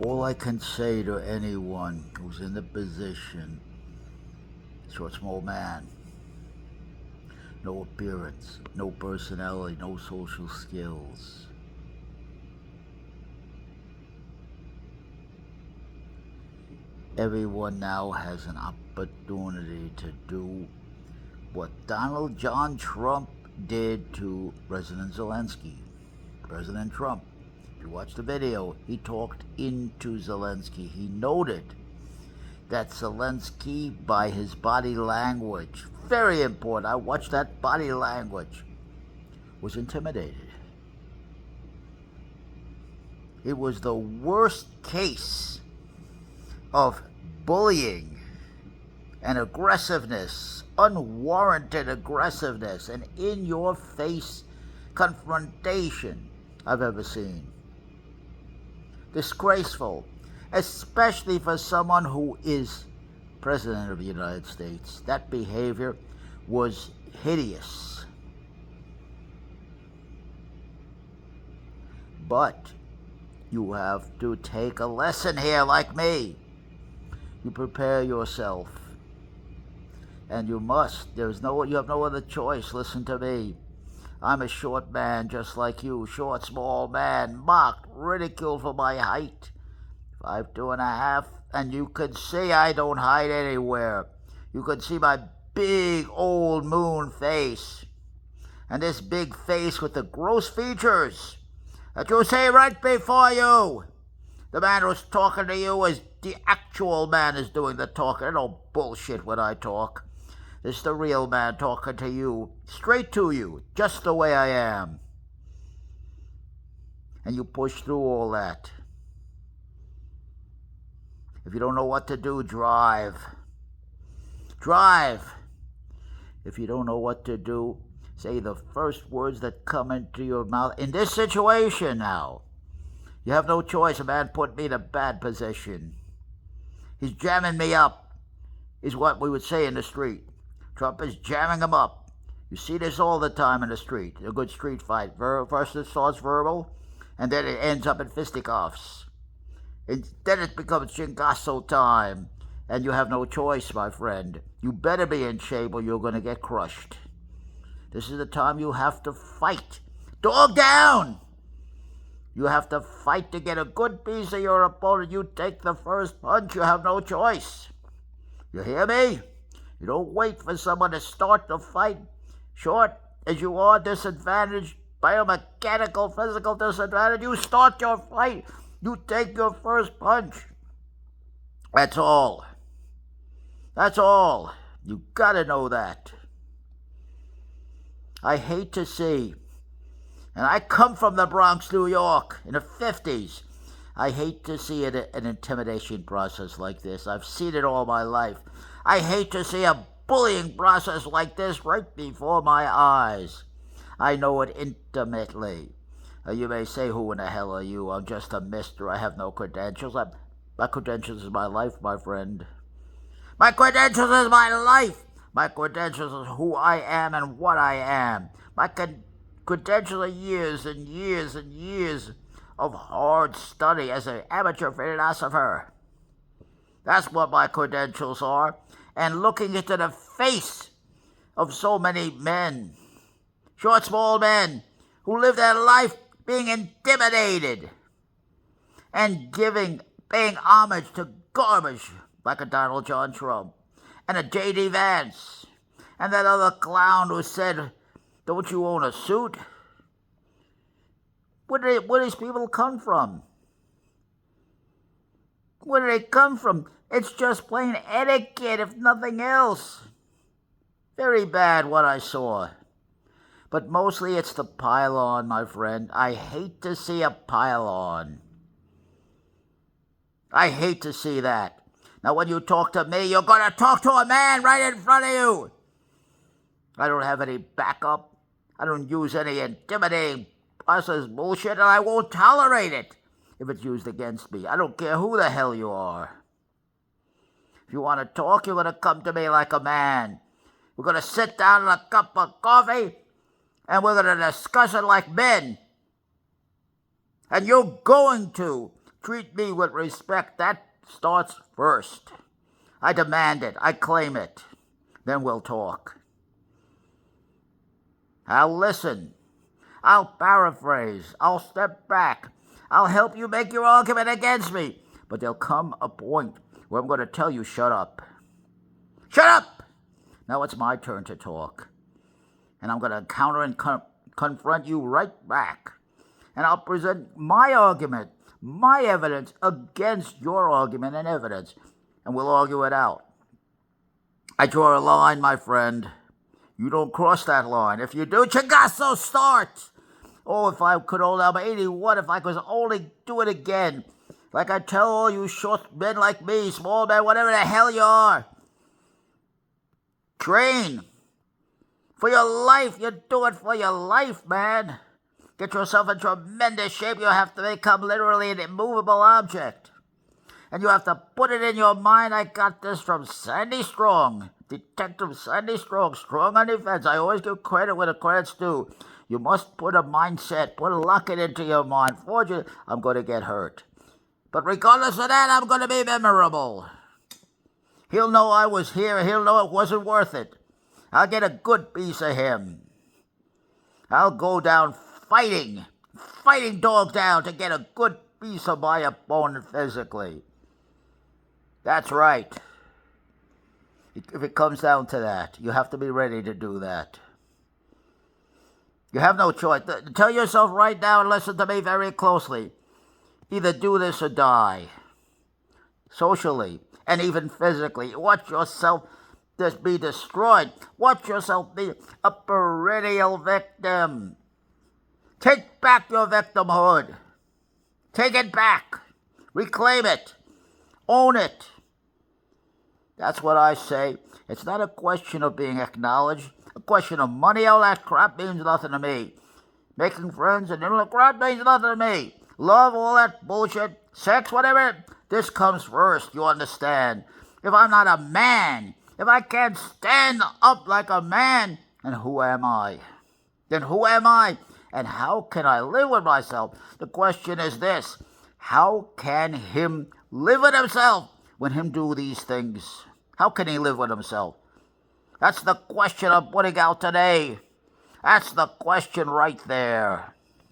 All I can say to anyone who's in the position, short, small man, no appearance, no personality, no social skills. Everyone now has an opportunity to do what Donald John Trump did to President Zelensky. President Trump, if you watch the video, he talked into Zelensky. He noted that Zelensky, by his body language, very important, I watched that body language, was intimidated. It was the worst case of bullying and aggressiveness, unwarranted aggressiveness, and in-your-face confrontation I've ever seen. Disgraceful, especially for someone who is President of the United States. That behavior was hideous. But you have to take a lesson here like me. You prepare yourself. And you must. You have no other choice. Listen to me. I'm a short man just like you. Short, small man. Mocked, ridiculed for my height. 5'2.5". And you can see I don't hide anywhere. You can see my big old moon face. And this big face with the gross features that you see right before you. The man who's talking to you is the actual man is doing the talking. No bullshit when I talk. This is the real man talking to you, straight to you, just the way I am. And you push through all that. If you don't know what to do, drive. Drive. If you don't know what to do, say the first words that come into your mouth. In this situation now, you have no choice. A man put me in a bad position. He's jamming me up, is what we would say in the street. Trump is jamming him up. You see this all the time in the street. A good street fight. First it starts verbal, and then it ends up in fisticuffs. And then it becomes chingasso time, and you have no choice, my friend. You better be in shape or you're going to get crushed. This is the time you have to fight. Dog down! You have to fight to get a good piece of your opponent. You take the first punch. You have no choice. You hear me? You don't wait for someone to start the fight. Short as you are, disadvantaged, biomechanical, physical disadvantage, you start your fight. You take your first punch. That's all. That's all. You gotta know that. I hate to see, and I come from the Bronx, New York, in the 50s. I hate to see an intimidation process like this. I've seen it all my life. I hate to see a bullying process like this right before my eyes. I know it intimately. You may say, who in the hell are you? I'm just a mister. I have no credentials. My credentials is my life, my friend. My credentials is my life. My credentials is who I am and what I am. My credentials are years and years and years of hard study as an amateur philosopher. That's what my credentials are. And looking into the face of so many men, short, small men, who live their life being intimidated and paying homage to garbage like a Donald John Trump and a J.D. Vance and that other clown who said, don't you own a suit? Where do these people come from? Where do they come from? It's just plain etiquette, if nothing else. Very bad what I saw. But mostly it's the pile-on, my friend. I hate to see a pile-on. I hate to see that. Now when you talk to me, you're going to talk to a man right in front of you. I don't have any backup. I don't use any intimidating process bullshit, and I won't tolerate it if it's used against me. I don't care who the hell you are. If you want to talk, you're going to come to me like a man. We're going to sit down in a cup of coffee, and we're going to discuss it like men. And you're going to treat me with respect. That starts first. I demand it. I claim it. Then we'll talk. I'll listen. I'll paraphrase. I'll step back. I'll help you make your argument against me. But there'll come a point where I'm going to tell you, shut up. Shut up! Now it's my turn to talk. And I'm going to counter and confront you right back. And I'll present my argument, my evidence against your argument and evidence. And we'll argue it out. I draw a line, my friend. You don't cross that line. If you do, Chigasso starts. Oh, if I could only, I'm 81, if I could only do it again. Like I tell all you short men like me, small men, whatever the hell you are. Train. For your life. You do it for your life, man. Get yourself in tremendous shape. You have to become literally an immovable object. And you have to put it in your mind. I got this from Sandy Strong. Detective Sandy Strong. Strong on defense. I always give credit where the credit's due. You must put a mindset, lock it into your mind. Fortunately, I'm going to get hurt. But regardless of that, I'm going to be memorable. He'll know I was here. He'll know it wasn't worth it. I'll get a good piece of him. I'll go down fighting dog down to get a good piece of my opponent physically. That's right. If it comes down to that, you have to be ready to do that. You have no choice. Tell yourself right now and listen to me very closely. Either do this or die. Socially and even physically. Watch yourself just be destroyed. Watch yourself be a perennial victim. Take back your victimhood. Take it back. Reclaim it. Own it. That's what I say. It's not a question of being acknowledged. A question of money. All that crap means nothing to me. Making friends and all that crap means nothing to me. Love, all that bullshit. Sex, whatever. This comes first, you understand. If I'm not a man, if I can't stand up like a man, then who am I? Then who am I? And how can I live with myself? The question is this. How can him live with himself when him do these things? How can he live with himself? That's the question I'm putting out today. That's the question right there.